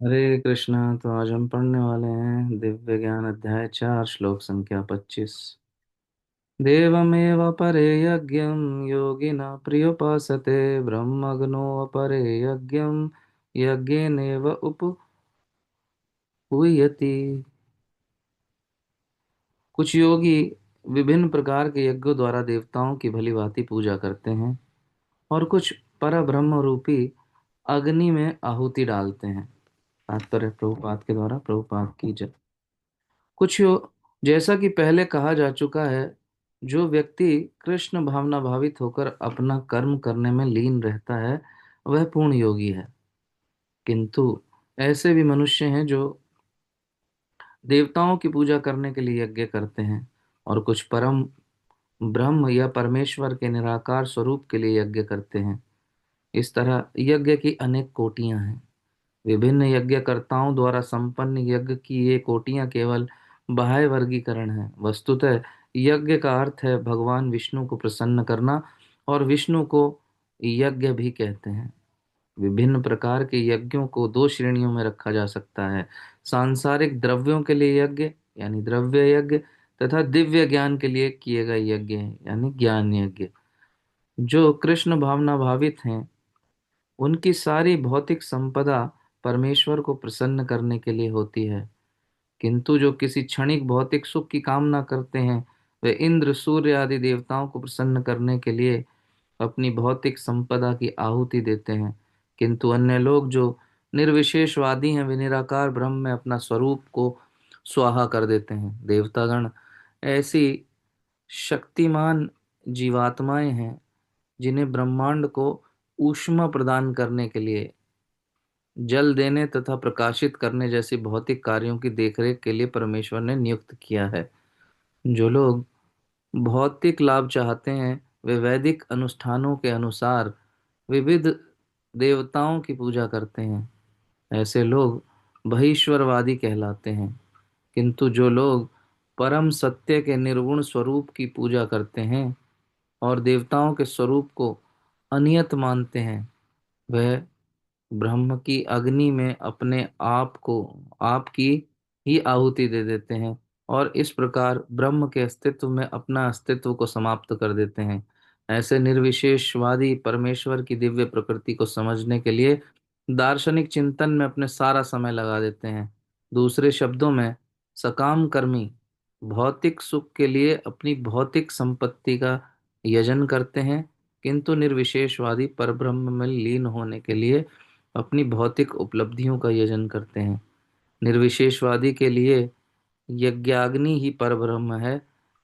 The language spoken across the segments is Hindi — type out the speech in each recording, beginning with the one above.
हरे कृष्णा। तो आज हम पढ़ने वाले हैं दिव्य ज्ञान अध्याय 4 श्लोक संख्या 25। देवमेव परे यज्ञं योगिना प्रियोपासते ब्रह्मग्नो अपरे यज्ञं यज्ञेनेव उपपूयति। कुछ योगी विभिन्न प्रकार के यज्ञों द्वारा देवताओं की भली भांति पूजा करते हैं और कुछ परब्रह्म रूपी अग्नि में आहुति डालते हैं। तात्पर्य प्रभुपाद के द्वारा। प्रभुपाद की जय। कुछ जैसा कि पहले कहा जा चुका है, जो व्यक्ति कृष्ण भावना भावित होकर अपना कर्म करने में लीन रहता है वह पूर्ण योगी है। किंतु ऐसे भी मनुष्य हैं जो देवताओं की पूजा करने के लिए यज्ञ करते हैं और कुछ परम ब्रह्म या परमेश्वर के निराकार स्वरूप के लिए यज्ञ करते हैं। इस तरह यज्ञ की अनेक कोटियां हैं। विभिन्न यज्ञकर्ताओं द्वारा संपन्न यज्ञ की ये कोटियां केवल बाह्य वर्गीकरण है। वस्तुतः यज्ञ का अर्थ है भगवान विष्णु को प्रसन्न करना, और विष्णु को यज्ञ भी कहते हैं। विभिन्न प्रकार के यज्ञों को दो श्रेणियों में रखा जा सकता है: सांसारिक द्रव्यों के लिए यज्ञ यानी द्रव्य यज्ञ, तथा दिव्य ज्ञान के लिए किए गए यज्ञ यानी ज्ञान यज्ञ। जो कृष्ण भावना भावित हैं उनकी सारी भौतिक संपदा परमेश्वर को प्रसन्न करने के लिए होती है। किंतु जो किसी क्षणिक भौतिक सुख की कामना करते हैं वे इंद्र सूर्य आदि देवताओं को प्रसन्न करने के लिए अपनी भौतिक संपदा की आहुति देते हैं। किंतु अन्य लोग जो निर्विशेषवादी हैं वे निराकार ब्रह्म में अपना स्वरूप को स्वाहा कर देते हैं। देवतागण ऐसी शक्तिमान जीवात्माएं हैं जिन्हें ब्रह्मांड को ऊष्मा प्रदान करने के लिए, जल देने तथा प्रकाशित करने जैसी भौतिक कार्यों की देखरेख के लिए परमेश्वर ने नियुक्त किया है। जो लोग भौतिक लाभ चाहते हैं वे वैदिक अनुष्ठानों के अनुसार विविध देवताओं की पूजा करते हैं। ऐसे लोग बहिश्वरवादी कहलाते हैं। किंतु जो लोग परम सत्य के निर्गुण स्वरूप की पूजा करते हैं और देवताओं के स्वरूप को अनियत मानते हैं वह ब्रह्म की अग्नि में अपने आप की ही आहुति दे देते हैं और इस प्रकार ब्रह्म के अस्तित्व में अपना अस्तित्व को समाप्त कर देते हैं। ऐसे निर्विशेषवादी परमेश्वर की दिव्य प्रकृति को समझने के लिए दार्शनिक चिंतन में अपने सारा समय लगा देते हैं। दूसरे शब्दों में सकाम कर्मी भौतिक सुख के लिए अपनी भौतिक संपत्ति का यजन करते हैं, किंतु निर्विशेषवादी परब्रह्म में लीन होने के लिए अपनी भौतिक उपलब्धियों का यजन करते हैं। निर्विशेषवादी के लिए यज्ञाग्नि ही परब्रह्म है,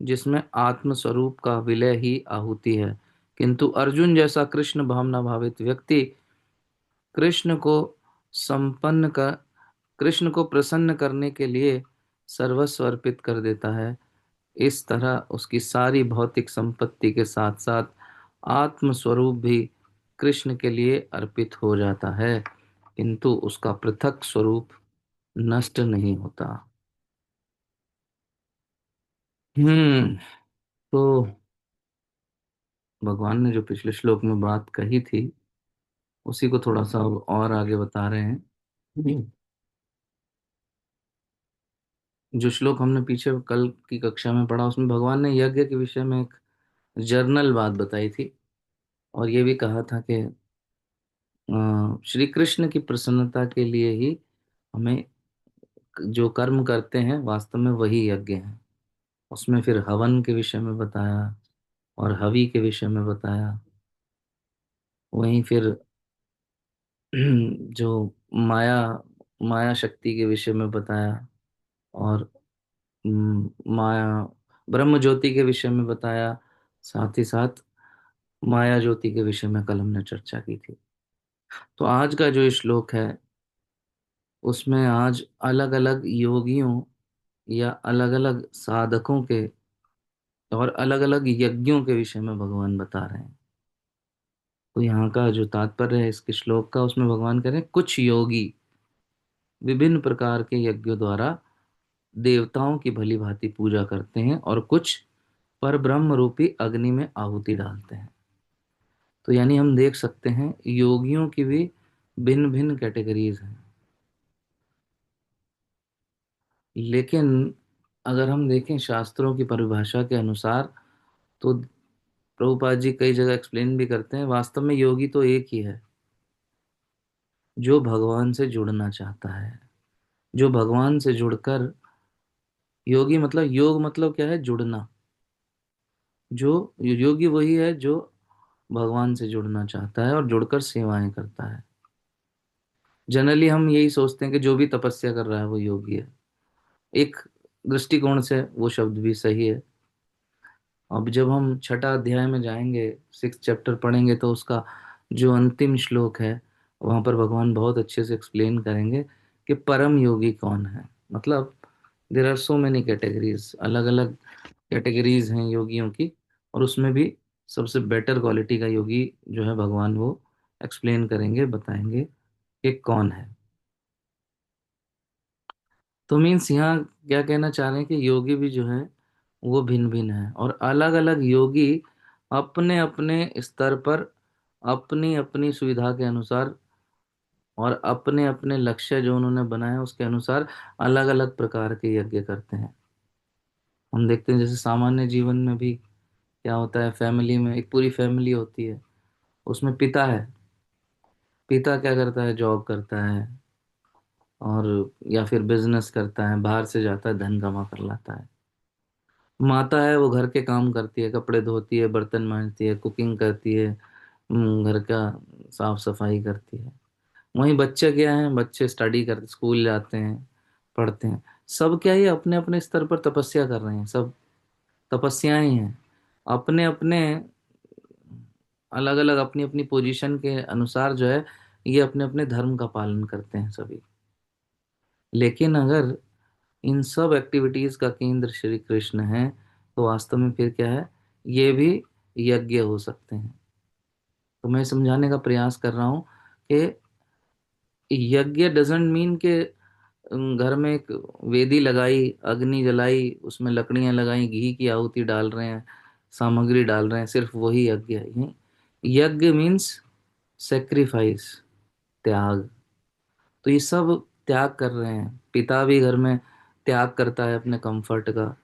जिसमें आत्म स्वरूप का विलय ही आहुति है। किंतु अर्जुन जैसा कृष्ण भावना भावित व्यक्ति कृष्ण को संपन्न कर कृष्ण को प्रसन्न करने के लिए सर्वस्व अर्पित कर देता है। इस तरह उसकी सारी भौतिक संपत्ति के साथ साथ आत्म स्वरूप भी कृष्ण के लिए अर्पित हो जाता है, किंतु उसका पृथक स्वरूप नष्ट नहीं होता। हम्म। तो भगवान ने जो पिछले श्लोक में बात कही थी उसी को थोड़ा सा और आगे बता रहे हैं। जो श्लोक हमने पीछे कल की कक्षा में पढ़ा उसमें भगवान ने यज्ञ के विषय में एक जर्नल बात बताई थी और ये भी कहा था कि श्री कृष्ण की प्रसन्नता के लिए ही हमें जो कर्म करते हैं वास्तव में वही यज्ञ है। उसमें फिर हवन के विषय में बताया और हवि के विषय में बताया। वहीं फिर जो माया माया शक्ति के विषय में बताया और माया ब्रह्म ज्योति के विषय में बताया। साथ ही साथ माया ज्योति के विषय में कल हमने चर्चा की थी। तो आज का जो श्लोक है उसमें आज अलग अलग योगियों या अलग अलग साधकों के और अलग अलग यज्ञों के विषय में भगवान बता रहे हैं। तो यहाँ का जो तात्पर्य है इसके श्लोक का, उसमें भगवान कह रहे हैं कुछ योगी विभिन्न प्रकार के यज्ञों द्वारा देवताओं की भली भांति पूजा करते हैं और कुछ पर ब्रह्म रूपी अग्नि में आहुति डालते हैं। तो यानी हम देख सकते हैं योगियों की भी भिन्न भिन्न कैटेगरीज हैं। लेकिन अगर हम देखें शास्त्रों की परिभाषा के अनुसार, तो प्रभुपाद जी कई जगह एक्सप्लेन भी करते हैं, वास्तव में योगी तो एक ही है, जो भगवान से जुड़ना चाहता है, जो भगवान से जुड़कर, योगी मतलब, योग मतलब क्या है, जुड़ना। जो योगी वही है जो भगवान से जुड़ना चाहता है और जुड़कर सेवाएं करता है। जनरली हम यही सोचते हैं कि जो भी तपस्या कर रहा है वो योगी है। एक दृष्टिकोण से वो शब्द भी सही है। अब जब हम छठा अध्याय में जाएंगे, सिक्स चैप्टर पढ़ेंगे, तो उसका जो अंतिम श्लोक है, वहां पर भगवान बहुत अच्छे से एक्सप्लेन करेंगे कि परम योगी कौन है। मतलब there are so many categories, अलग अलग कैटेगरीज हैं योगियों की, और उसमें भी सबसे बेटर क्वालिटी का योगी जो है भगवान, वो एक्सप्लेन करेंगे, बताएंगे कि कौन है। तो मीन्स यहाँ क्या कहना चाह रहे हैं कि योगी भी जो है वो भिन्न भिन्न है, और अलग अलग योगी अपने अपने स्तर पर, अपनी अपनी सुविधा के अनुसार और अपने अपने लक्ष्य जो उन्होंने बनाए उसके अनुसार अलग अलग प्रकार के यज्ञ करते हैं। हम देखते हैं जैसे सामान्य जीवन में भी क्या होता है, फैमिली में एक पूरी फैमिली होती है, उसमें पिता है, पिता क्या करता है, जॉब करता है, और या फिर बिजनेस करता है, बाहर से जाता है, धन कमा कर लाता है। माता है, वो घर के काम करती है, कपड़े धोती है, बर्तन मांजती है, कुकिंग करती है, घर का साफ सफाई करती है। वहीं बच्चे क्या हैं, बच्चे स्टडी करते, स्कूल जाते हैं, पढ़ते हैं। सब क्या ही अपने अपने स्तर पर तपस्या कर रहे हैं, सब तपस्याएं हैं, अपने अपने अलग अलग अपनी अपनी पोजीशन के अनुसार जो है, ये अपने अपने धर्म का पालन करते हैं सभी। लेकिन अगर इन सब एक्टिविटीज का केंद्र श्री कृष्ण है, तो वास्तव में फिर क्या है, ये भी यज्ञ हो सकते हैं। तो मैं समझाने का प्रयास कर रहा हूं कि यज्ञ डजंट मीन के घर में एक वेदी लगाई, अग्नि जलाई, उसमें लकड़ियां लगाई, घी की आहुति डाल रहे हैं, सामग्री डाल रहे हैं, सिर्फ वही यज्ञ है। यज्ञ मीन्स सेक्रीफाइस, त्याग। तो ये सब त्याग कर रहे हैं, पिता भी घर में त्याग करता है अपने कंफर्ट का,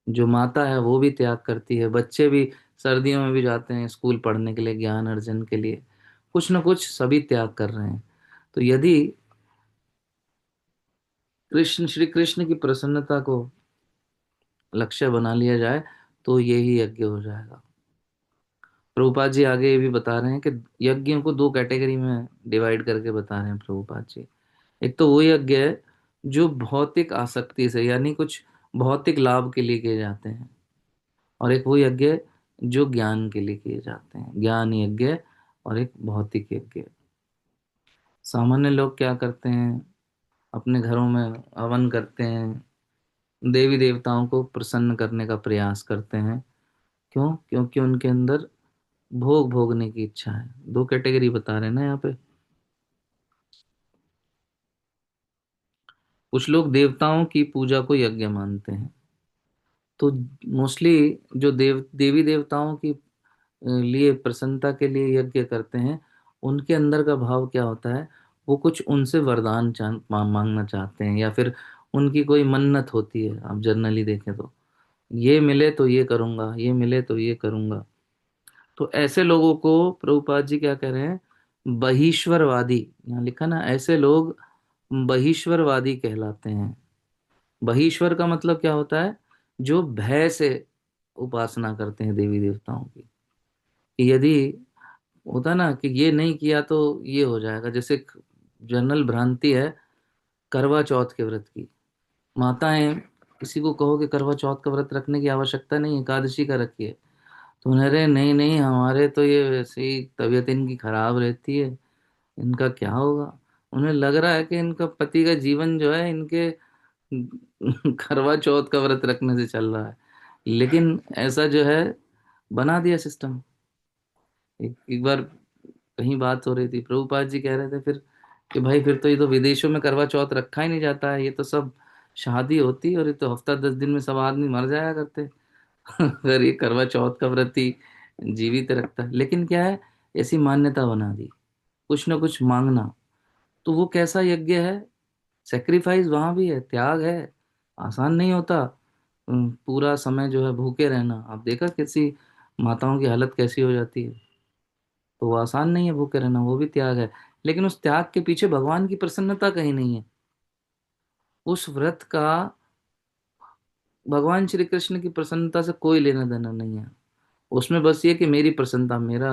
जो माता है वो भी त्याग करती है, बच्चे भी सर्दियों में भी जाते हैं स्कूल पढ़ने के लिए, ज्ञान अर्जन के लिए, कुछ न कुछ सभी त्याग कर रहे हैं। तो यदि कृष्ण, श्री कृष्ण की प्रसन्नता को लक्ष्य बना लिया जाए, तो यही यज्ञ हो जाएगा। प्रभुपाद जी आगे ये भी बता रहे हैं कि यज्ञों को दो कैटेगरी में डिवाइड करके बता रहे हैं प्रभुपाद जी। एक तो वो यज्ञ है जो भौतिक आसक्ति से, यानी कुछ भौतिक लाभ के लिए किए जाते हैं, और एक वो यज्ञ जो ज्ञान के लिए किए जाते हैं, ज्ञान यज्ञ, और एक भौतिक यज्ञ। सामान्य लोग क्या करते हैं, अपने घरों में हवन करते हैं, देवी देवताओं को प्रसन्न करने का प्रयास करते हैं। क्यों? क्योंकि उनके अंदर भोग भोगने की इच्छा है। दो कैटेगरी बता रहे हैं ना यहाँ पे। कुछ लोग देवताओं की पूजा को यज्ञ मानते हैं। तो मोस्टली जो देवी देवताओं की लिए प्रसन्नता के लिए यज्ञ करते हैं, उनके अंदर का भाव क्या होता है, वो कुछ उनसे वरदान मांगना चाहते हैं, या फिर उनकी कोई मन्नत होती है। आप जर्नली देखें तो, ये मिले तो ये करूंगा, ये मिले तो ये करूंगा। तो ऐसे लोगों को प्रभुपाद जी क्या कह रहे हैं, बहिश्वरवादी, यहाँ लिखा ना, ऐसे लोग बहिश्वरवादी कहलाते हैं। बहिश्वर का मतलब क्या होता है, जो भय से उपासना करते हैं देवी देवताओं की। कि यदि होता ना कि ये नहीं किया तो ये हो जाएगा, जैसे जनरल भ्रांति है करवा चौथ के व्रत की। माताएं किसी को कहो कि करवा चौथ का व्रत रखने की आवश्यकता नहीं, एकादशी का रखिए, तो उन्हें, अरे नहीं नहीं, हमारे तो ये वैसे ही तबीयत इनकी खराब रहती है, इनका क्या होगा। उन्हें लग रहा है कि इनका पति का जीवन जो है इनके करवा चौथ का व्रत रखने से चल रहा है। लेकिन ऐसा जो है बना दिया सिस्टम। एक बार कहीं बात हो रही थी, प्रभुपाद जी कह रहे थे फिर कि भाई फिर तो ये तो विदेशों में करवा चौथ रखा ही नहीं जाता है, ये तो सब शादी होती और ये तो हफ्ता 10 दिन में सब आदमी मर जाया करते। अगर ये करवा चौथ का व्रत ही जीवित रखता है, लेकिन क्या है, ऐसी मान्यता बना दी, कुछ ना कुछ मांगना। तो वो कैसा यज्ञ है, सेक्रीफाइस वहां भी है, त्याग है। आसान नहीं होता। पूरा समय जो है भूखे रहना, आप देखा किसी माताओं की हालत कैसी हो जाती है। तो वो आसान नहीं है भूखे रहना, वो भी त्याग है। लेकिन उस त्याग के पीछे भगवान की प्रसन्नता कहीं नहीं है। उस व्रत का भगवान श्री कृष्ण की प्रसन्नता से कोई लेना देना नहीं है। उसमें बस ये कि मेरी प्रसन्नता, मेरा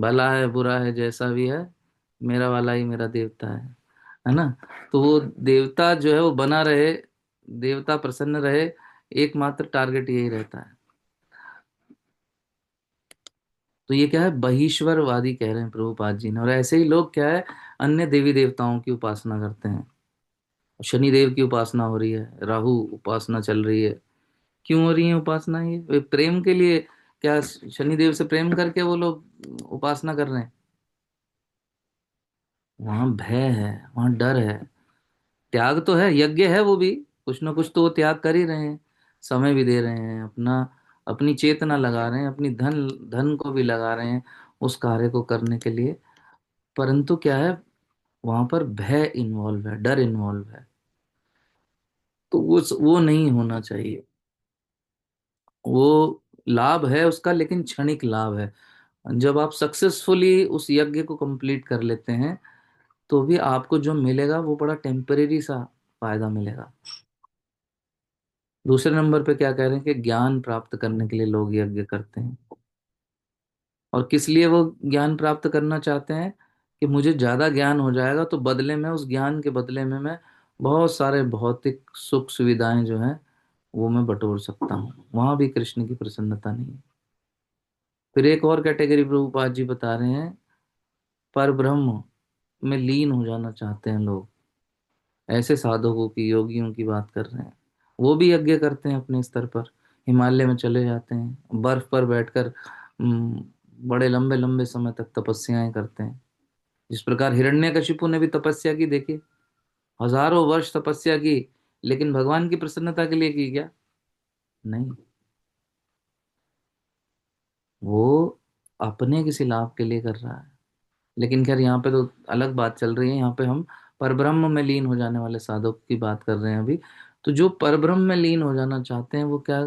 भला है बुरा है जैसा भी है, मेरा वाला ही मेरा देवता है ना। तो वो देवता जो है वो बना रहे, देवता प्रसन्न रहे, एकमात्र टारगेट यही रहता है। तो ये क्या है, बहिश्वरवादी कह रहे हैं प्रभुपाद जी ने। और ऐसे ही लोग क्या है, अन्य देवी देवताओं की उपासना करते हैं। शनि देव की उपासना हो रही है, राहु उपासना चल रही है। क्यों हो रही है उपासना? ये वे प्रेम के लिए। क्या शनि देव से प्रेम करके वो लोग उपासना कर रहे हैं? वहां भय है, वहां डर है। त्याग तो है, यज्ञ है वो भी, कुछ ना कुछ तो वो त्याग कर ही रहे हैं। समय भी दे रहे हैं अपना, अपनी चेतना लगा रहे हैं, अपनी धन धन को भी लगा रहे हैं उस कार्य को करने के लिए। परंतु क्या है, वहां पर भय इन्वॉल्व है, डर इन्वॉल्व है। तो वो नहीं होना चाहिए। वो लाभ है उसका, लेकिन क्षणिक लाभ है। जब आप सक्सेसफुली उस यज्ञ को कंप्लीट कर लेते हैं, तो भी आपको जो मिलेगा वो बड़ा टेम्परेरी सा फायदा मिलेगा। दूसरे नंबर पे क्या कह रहे हैं कि ज्ञान प्राप्त करने के लिए लोग यज्ञ करते हैं। और किस लिए वो ज्ञान प्राप्त करना चाहते हैं? कि मुझे ज्यादा ज्ञान हो जाएगा तो बदले में, उस ज्ञान के बदले में मैं बहुत सारे भौतिक सुख सुविधाएं जो हैं वो मैं बटोर सकता हूँ। वहां भी कृष्ण की प्रसन्नता नहीं है। फिर एक और कैटेगरी प्रभुपाद जी बता रहे हैं, पर ब्रह्म में लीन हो जाना चाहते हैं लोग। ऐसे साधकों की, योगियों की बात कर रहे हैं। वो भी यज्ञ करते हैं अपने स्तर पर। हिमालय में चले जाते हैं, बर्फ पर बैठकर बड़े लंबे लंबे समय तक तपस्याएं करते हैं। जिस प्रकार हिरण्यकशिपु ने भी तपस्या की, देखिए, हजारों वर्ष तपस्या की। लेकिन भगवान की प्रसन्नता के लिए की क्या? नहीं। वो अपने किसी लाभ के लिए कर रहा है। लेकिन खैर, यहाँ पे तो अलग बात चल रही है। यहाँ पे हम परब्रह्म में लीन हो जाने वाले साधक की बात कर रहे हैं अभी। तो जो परब्रह्म में लीन हो जाना चाहते हैं वो क्या,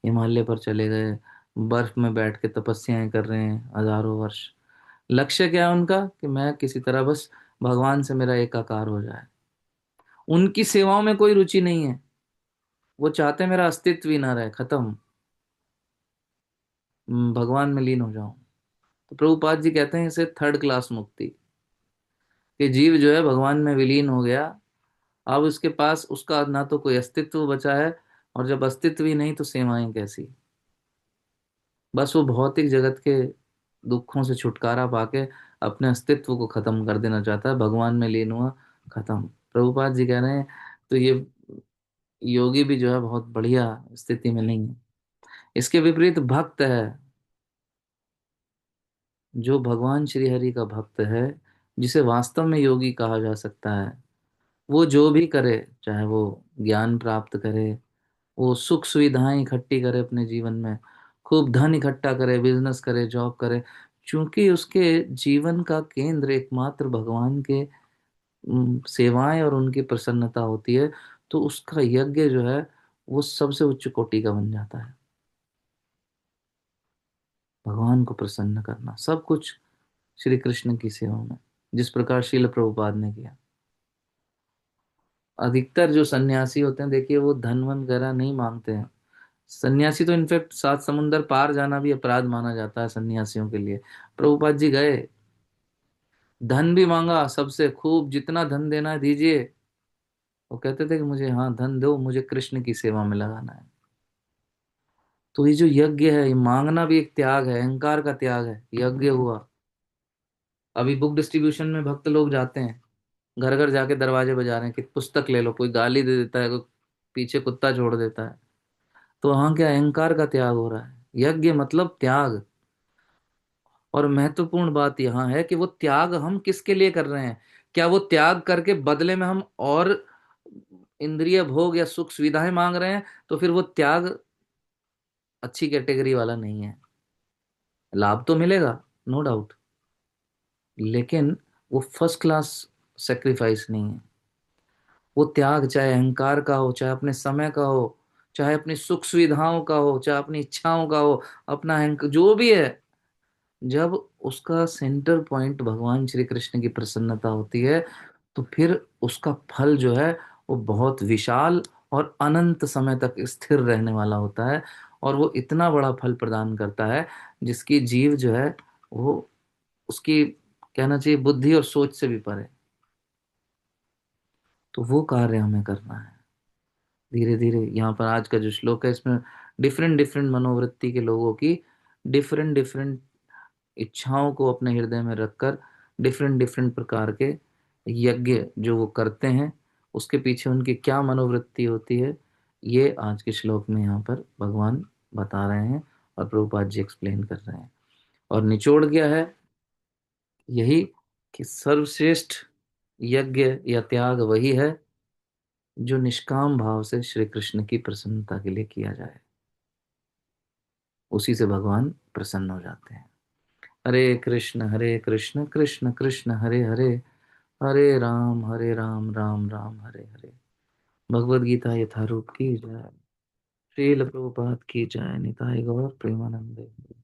हिमालय पर चले गए, बर्फ में बैठ के तपस्याएं कर रहे हैं हजारों वर्ष। लक्ष्य क्या है उनका? कि मैं किसी तरह बस भगवान से मेरा एकाकार हो जाए। उनकी सेवाओं में कोई रुचि नहीं है। वो चाहते हैं मेरा अस्तित्व ही ना रहे, खत्म। भगवान में लीन हो जाऊं। तो प्रभुपाद जी कहते हैं इसे थर्ड क्लास मुक्ति। कि जीव जो है भगवान में विलीन हो गया, अब उसके पास उसका ना तो कोई अस्तित्व बचा है, और जब अस्तित्व ही नहीं तो सेवाएं कैसी। बस वो भौतिक जगत के दुखों से छुटकारा पाके अपने अस्तित्व को खत्म कर देना चाहता है। भगवान में लीन हुआ, खत्म। प्रभुपाद जी कह रहे हैं तो ये योगी भी जो है बहुत बढ़िया स्थिति में नहीं है। इसके विपरीत भक्त है, जो भगवान श्री हरि का भक्त है, जिसे वास्तव में योगी कहा जा सकता है। वो जो भी करे, चाहे वो ज्ञान प्राप्त करे, वो सुख सुविधाएं इकट्ठी करे अपने जीवन में, खूब धन इकट्ठा करे, बिजनेस करे, जॉब करे, क्योंकि उसके जीवन का केंद्र एकमात्र भगवान के सेवाएं और उनकी प्रसन्नता होती है। तो उसका यज्ञ जो है वो सबसे उच्च कोटि का बन जाता है। भगवान को प्रसन्न करना, सब कुछ श्री कृष्ण की सेवा में, जिस प्रकार श्रील प्रभुपाद ने किया। अधिकतर जो सन्यासी होते हैं, देखिए, वो धन वन वगैरह नहीं मांगते हैं। सन्यासी तो इनफैक्ट 7 समुंदर पार जाना भी अपराध माना जाता है सन्यासियों के लिए। प्रभुपाद जी गए, धन भी मांगा सबसे, खूब जितना धन देना है दीजिए। वो कहते थे कि मुझे, हाँ धन दो, मुझे कृष्ण की सेवा में लगाना है। तो ये जो यज्ञ है, ये मांगना भी एक त्याग है, अहंकार का त्याग है, यज्ञ हुआ। अभी बुक डिस्ट्रीब्यूशन में भक्त लोग जाते हैं, घर घर जाके दरवाजे बजा रहे हैं कि पुस्तक ले लो। कोई गाली दे देता है, कोई पीछे कुत्ता छोड़ देता है। तो वहां क्या, अहंकार का त्याग हो रहा है। यज्ञ मतलब त्याग। और महत्वपूर्ण बात यहां है कि वो त्याग हम किसके लिए कर रहे हैं? क्या वो त्याग करके बदले में हम और इंद्रिय भोग या सुख सुविधाएं मांग रहे हैं? तो फिर वो त्याग अच्छी कैटेगरी वाला नहीं है। लाभ तो मिलेगा, नो डाउट, लेकिन वो फर्स्ट क्लास सेक्रीफाइस नहीं है। वो त्याग चाहे अहंकार का हो, चाहे अपने समय का हो, चाहे अपनी सुख सुविधाओं का हो, चाहे अपनी इच्छाओं का हो, अपना अहंकार जो भी है, जब उसका सेंटर पॉइंट भगवान श्री कृष्ण की प्रसन्नता होती है, तो फिर उसका फल जो है वो बहुत विशाल और अनंत समय तक स्थिर रहने वाला होता है। और वो इतना बड़ा फल प्रदान करता है जिसकी जीव जो है वो, उसकी कहना चाहिए बुद्धि और सोच से भी परे। तो वो कार्य हमें करना है धीरे धीरे। यहाँ पर आज का जो श्लोक है, इसमें डिफरेंट डिफरेंट मनोवृत्ति के लोगों की डिफरेंट डिफरेंट इच्छाओं को अपने हृदय में रखकर डिफरेंट डिफरेंट प्रकार के यज्ञ जो वो करते हैं, उसके पीछे उनकी क्या मनोवृत्ति होती है, ये आज के श्लोक में यहाँ पर भगवान बता रहे हैं और प्रभुपाद जी एक्सप्लेन कर रहे हैं। और निचोड़ गया है यही कि सर्वश्रेष्ठ यज्ञ या त्याग वही है जो निष्काम भाव से श्री कृष्ण की प्रसन्नता के लिए किया जाए। उसी से भगवान प्रसन्न हो जाते हैं। हरे कृष्ण कृष्ण कृष्ण हरे हरे, हरे राम राम राम हरे हरे। भगवद गीता यथारूप की जय। श्रील प्रभुपाद की जय। निताई गौर प्रेमानंदे।